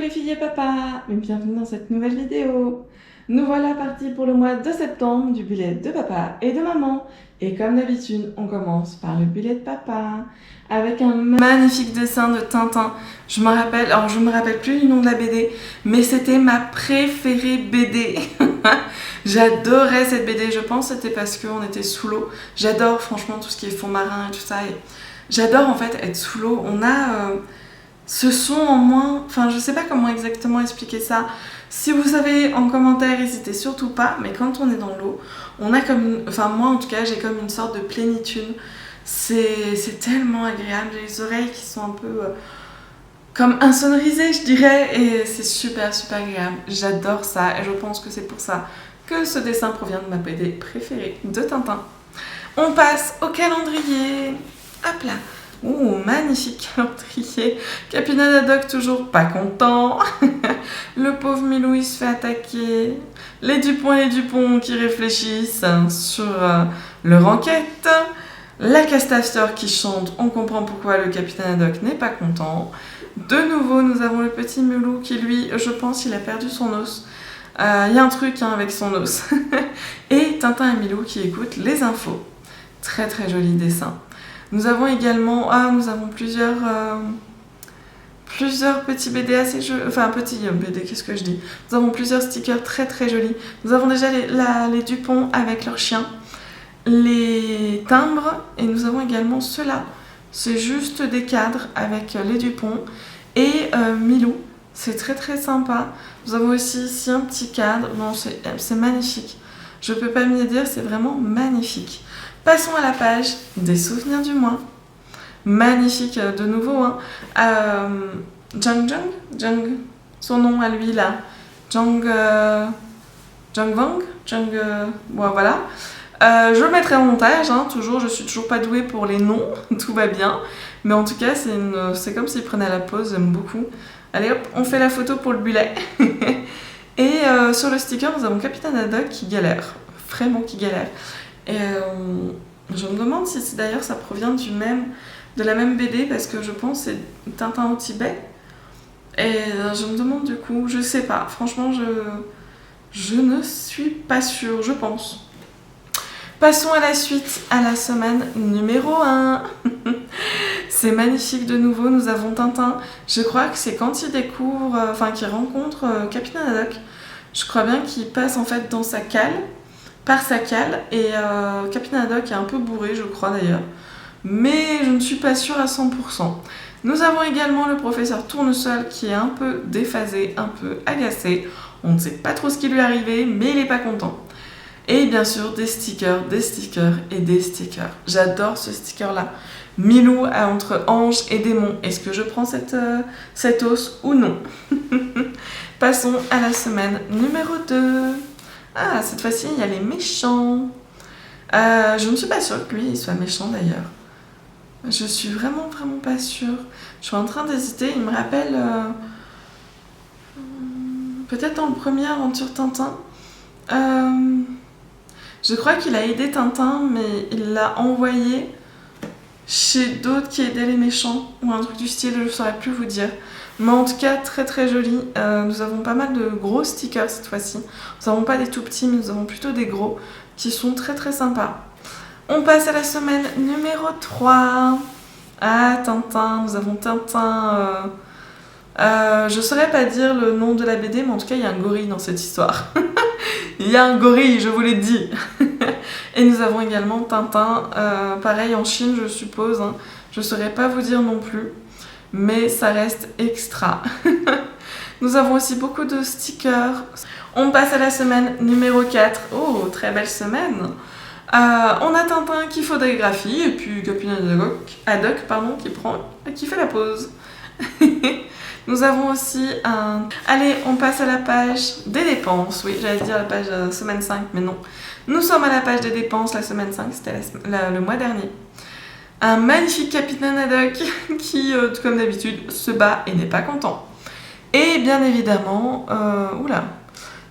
les filles et papa, et bienvenue dans cette nouvelle vidéo. Nous voilà partis pour le mois de septembre du bullet de papa et de maman. Et comme d'habitude, on commence par le bullet de papa, avec un magnifique dessin de Tintin. Je me rappelle plus du nom de la BD, mais c'était ma préférée BD. J'adorais cette BD, je pense que c'était parce qu'on était sous l'eau. J'adore franchement tout ce qui est fond marin et tout ça. Et j'adore en fait être sous l'eau. On a ce son en moins, enfin je sais pas comment exactement expliquer ça. Si vous savez en commentaire, n'hésitez surtout pas, mais quand on est dans l'eau, on a comme, enfin moi en tout cas, j'ai comme une sorte de plénitude. C'est tellement agréable, j'ai les oreilles qui sont un peu comme insonorisées je dirais, et c'est super agréable. J'adore ça et je pense que c'est pour ça que ce dessin provient de ma BD préférée de Tintin. On passe au calendrier. Hop là. Oh, magnifique calendrier. Capitaine Haddock toujours pas content. Le pauvre Milou il se fait attaquer. Les Dupont et les Dupont qui réfléchissent sur leur enquête. La Castafiore qui chante. On comprend pourquoi le capitaine Haddock n'est pas content. De nouveau, nous avons le petit Milou qui lui, je pense, il a perdu son os. Il y a un truc avec son os. Et Tintin et Milou qui écoutent les infos. Très joli dessin. Nous avons également, plusieurs petits BD assez jolis, enfin petits BD, qu'est-ce que je dis? Nous avons plusieurs stickers très jolis. Nous avons déjà les Dupont avec leurs chiens, les timbres, et nous avons également ceux-là. C'est juste des cadres avec les Dupont et Milou. C'est très sympa. Nous avons aussi ici un petit cadre. Non, c'est magnifique. Je peux pas mieux dire, c'est vraiment magnifique. Passons à la page des souvenirs du mois. Magnifique de nouveau. Jung, son nom à lui là. Jung Wang. Bon, voilà. Je le mettrai en montage. Toujours, je suis toujours pas douée pour les noms. Tout va bien. Mais en tout cas, c'est comme s'il prenait la pause. J'aime beaucoup. Allez hop, on fait la photo pour le bullet. Et sur le sticker, nous avons Capitaine Haddock qui galère. Vraiment qui galère. Et je me demande si d'ailleurs ça provient de la même BD, parce que je pense que c'est Tintin au Tibet. Et je me demande du coup, je sais pas, franchement je ne suis pas sûre, je pense. Passons à la suite, à la semaine numéro 1. C'est magnifique de nouveau, nous avons Tintin. Je crois que c'est quand il découvre, qu'il rencontre Capitaine Haddock. Je crois bien qu'il passe en fait dans sa cale. Par sa cale, et Capitaine Haddock est un peu bourré, je crois d'ailleurs, mais je ne suis pas sûre à 100%. Nous avons également le professeur Tournesol qui est un peu déphasé, un peu agacé. On ne sait pas trop ce qui lui est arrivé, mais il n'est pas content. Et bien sûr, des stickers et des stickers. J'adore ce sticker-là. Milou entre ange et démon. Est-ce que je prends cet os ou non? Passons à la semaine numéro 2. Ah, cette fois-ci, il y a les méchants. Je ne suis pas sûre que lui, il soit méchant d'ailleurs. Je suis vraiment pas sûre. Je suis en train d'hésiter. Il me rappelle peut-être dans le premier Aventure Tintin. Je crois qu'il a aidé Tintin, mais il l'a envoyé chez d'autres qui aidaient les méchants, ou un truc du style, je ne saurais plus vous dire. Mais en tout cas, très joli. Nous avons pas mal de gros stickers cette fois-ci. Nous n'avons pas des tout petits, mais nous avons plutôt des gros qui sont très sympas. On passe à la semaine numéro 3. Ah, Tintin. Nous avons Tintin. Je ne saurais pas dire le nom de la BD, mais en tout cas, il y a un gorille dans cette histoire. Il y a un gorille, je vous l'ai dit. Et nous avons également Tintin, pareil en Chine, je suppose. Je ne saurais pas vous dire non plus. Mais ça reste extra. Nous avons aussi beaucoup de stickers. On passe à la semaine numéro 4. Oh, très belle semaine. On a Tintin qui photographie et puis Capitaine Haddock qui fait la pause. Nous avons aussi un... Allez, on passe à la page des dépenses. Oui, j'allais dire la page semaine 5, mais non. Nous sommes à la page des dépenses, la semaine 5, c'était le mois dernier. Un magnifique Capitaine Haddock qui, comme d'habitude, se bat et n'est pas content. Et bien évidemment,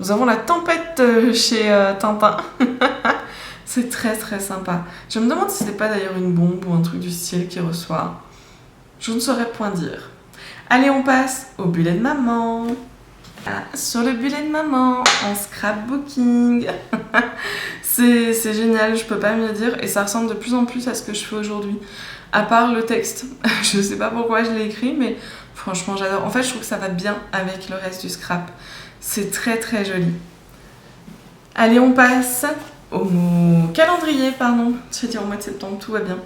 nous avons la tempête chez Tintin. C'est très sympa. Je me demande si c'est pas d'ailleurs une bombe ou un truc du style qu'il reçoit. Je ne saurais point dire. Allez, on passe au bullet de maman. Sur le bullet de maman, en scrapbooking. C'est génial, je peux pas mieux dire. Et ça ressemble de plus en plus à ce que je fais aujourd'hui. À part le texte. Je sais pas pourquoi je l'ai écrit, mais franchement, j'adore. En fait, je trouve que ça va bien avec le reste du scrap. C'est très très joli. Allez, on passe au calendrier, pardon. Je vais dire au mois de septembre, tout va bien.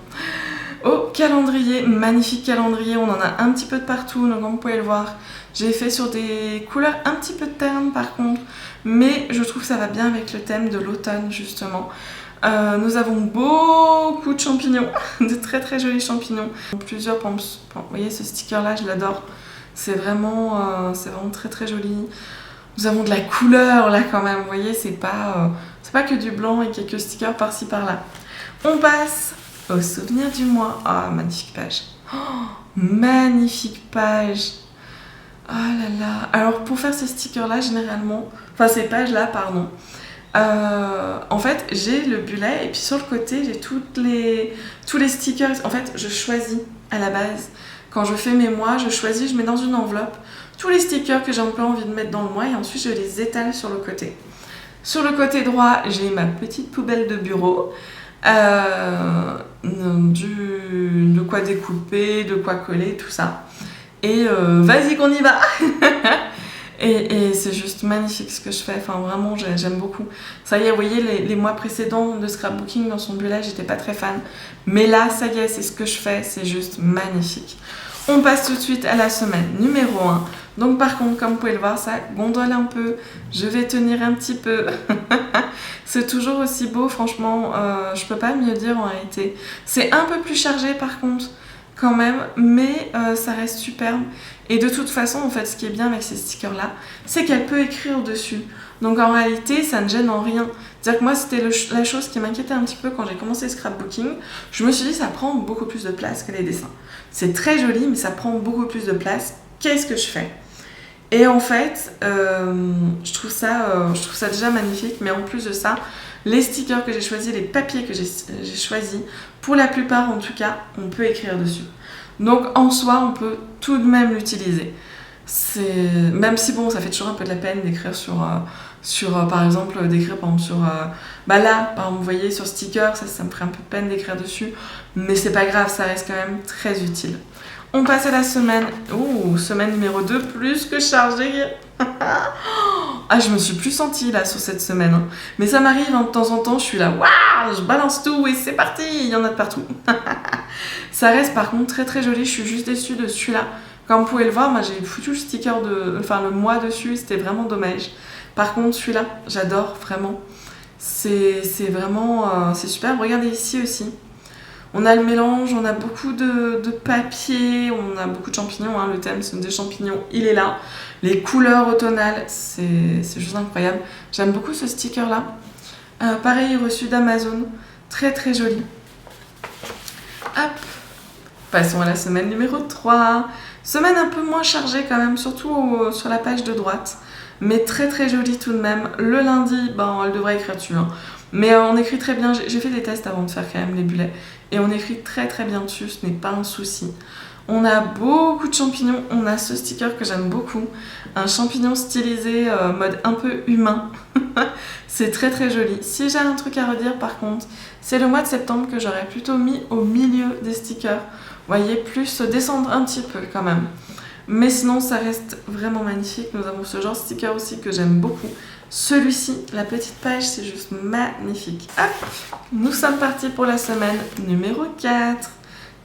Au calendrier, magnifique calendrier. On en a un petit peu de partout, donc comme vous pouvez le voir. J'ai fait sur des couleurs un petit peu ternes par contre, mais je trouve que ça va bien avec le thème de l'automne justement. Nous avons beaucoup de champignons, de très très jolis champignons. Plusieurs pompes. Vous voyez ce sticker là, je l'adore. C'est vraiment très très joli. Nous avons de la couleur là quand même, vous voyez, c'est pas que du blanc et quelques stickers par-ci par-là. On passe au souvenir du mois. Ah, magnifique page. Oh, magnifique page. Oh là là. Alors pour faire ces stickers là généralement, enfin ces pages là pardon, en fait j'ai le bullet et puis sur le côté j'ai tous les stickers. En fait je choisis à la base, quand je fais mes mois, je choisis, je mets dans une enveloppe tous les stickers que j'ai un peu envie de mettre dans le mois et ensuite je les étale sur le côté. Sur le côté droit j'ai ma petite poubelle de bureau, de quoi découper, de quoi coller, tout ça. Et vas-y qu'on y va. Et c'est juste magnifique ce que je fais, enfin vraiment j'aime beaucoup. Ça y est, vous voyez les mois précédents de scrapbooking dans son bullet, j'étais pas très fan. Mais là, ça y est, c'est ce que je fais, c'est juste magnifique. On passe tout de suite à la semaine numéro 1. Donc par contre, comme vous pouvez le voir, ça gondole un peu. Je vais tenir un petit peu. C'est toujours aussi beau, franchement, je peux pas mieux dire en réalité. C'est un peu plus chargé par contre, quand même, mais ça reste superbe. Et de toute façon, en fait, ce qui est bien avec ces stickers-là, c'est qu'elle peut écrire dessus. Donc en réalité, ça ne gêne en rien. C'est-à-dire que moi, c'était la chose qui m'inquiétait un petit peu quand j'ai commencé le scrapbooking. Je me suis dit, ça prend beaucoup plus de place que les dessins. C'est très joli, mais ça prend beaucoup plus de place. Qu'est-ce que je fais ? Et en fait, je trouve ça déjà magnifique, mais en plus de ça, les stickers que j'ai choisis, les papiers que j'ai choisis, pour la plupart en tout cas, on peut écrire dessus. Donc en soi, on peut tout de même l'utiliser. Même si bon, ça fait toujours un peu de la peine d'écrire par exemple, sur... là, par exemple, vous voyez, sur sticker, ça me ferait un peu de peine d'écrire dessus, mais c'est pas grave, ça reste quand même très utile. On passe à la semaine. Oh, semaine numéro 2, plus que chargée. Ah, je me suis plus sentie là sur cette semaine. Hein. Mais ça m'arrive de temps en temps, je suis là, waouh, je balance tout et c'est parti, il y en a de partout. Ça reste par contre très très joli, je suis juste déçue de celui-là. Comme vous pouvez le voir, moi j'ai foutu le mois dessus, c'était vraiment dommage. Par contre, celui-là, j'adore vraiment. C'est vraiment, c'est super. Regardez ici aussi. On a le mélange, on a beaucoup de papier, on a beaucoup de champignons, hein, le thème c'est des champignons, il est là. Les couleurs automnales, c'est juste incroyable. J'aime beaucoup ce sticker là. Pareil, reçu d'Amazon, très très joli. Hop, passons à la semaine numéro 3. Semaine un peu moins chargée quand même, surtout sur la page de droite. Mais très très jolie tout de même. Le lundi, elle devrait écrire dessus. Hein. Mais on écrit très bien, j'ai fait des tests avant de faire quand même les bullets. Et on écrit très très bien dessus, ce n'est pas un souci. On a beaucoup de champignons, on a ce sticker que j'aime beaucoup. Un champignon stylisé, mode un peu humain. C'est très très joli. Si j'ai un truc à redire par contre, c'est le mois de septembre que j'aurais plutôt mis au milieu des stickers. Vous voyez, plus descendre un petit peu quand même. Mais sinon, ça reste vraiment magnifique. Nous avons ce genre de sticker aussi que j'aime beaucoup. Celui-ci, la petite page, c'est juste magnifique. Hop, nous sommes partis pour la semaine numéro 4.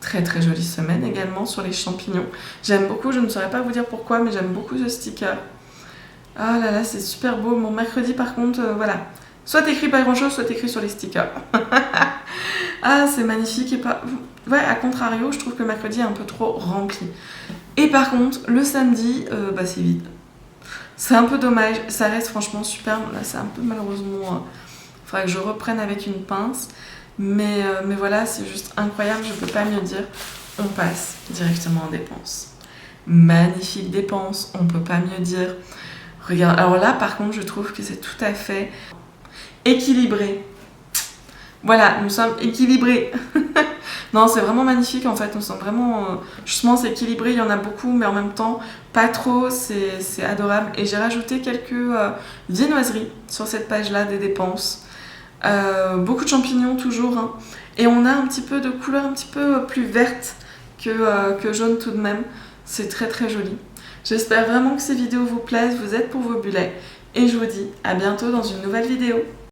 Très très jolie semaine également sur les champignons. J'aime beaucoup, je ne saurais pas vous dire pourquoi, mais j'aime beaucoup ce sticker. Ah là là, c'est super beau. Mon mercredi par contre, voilà. Soit écrit pas grand chose, soit écrit sur les stickers. Ah, c'est magnifique et pas... Ouais, à contrario, je trouve que le mercredi est un peu trop rempli. Et par contre, le samedi, c'est vide. C'est un peu dommage, ça reste franchement super. Là, c'est un peu malheureusement... Il faudrait que je reprenne avec une pince. Mais voilà, c'est juste incroyable, je peux pas mieux dire. On passe directement en dépenses. Magnifique dépense, on peut pas mieux dire. Regarde, alors là, par contre, je trouve que c'est tout à fait équilibré. Voilà, nous sommes équilibrés. Non, c'est vraiment magnifique en fait, on sent vraiment, justement c'est équilibré, il y en a beaucoup mais en même temps pas trop, c'est adorable. Et j'ai rajouté quelques viennoiseries sur cette page là des dépenses. Beaucoup de champignons toujours, hein. Et on a un petit peu de couleur un petit peu plus verte que jaune tout de même. C'est très très joli. J'espère vraiment que ces vidéos vous plaisent, vous êtes pour vos bullets. Et je vous dis à bientôt dans une nouvelle vidéo.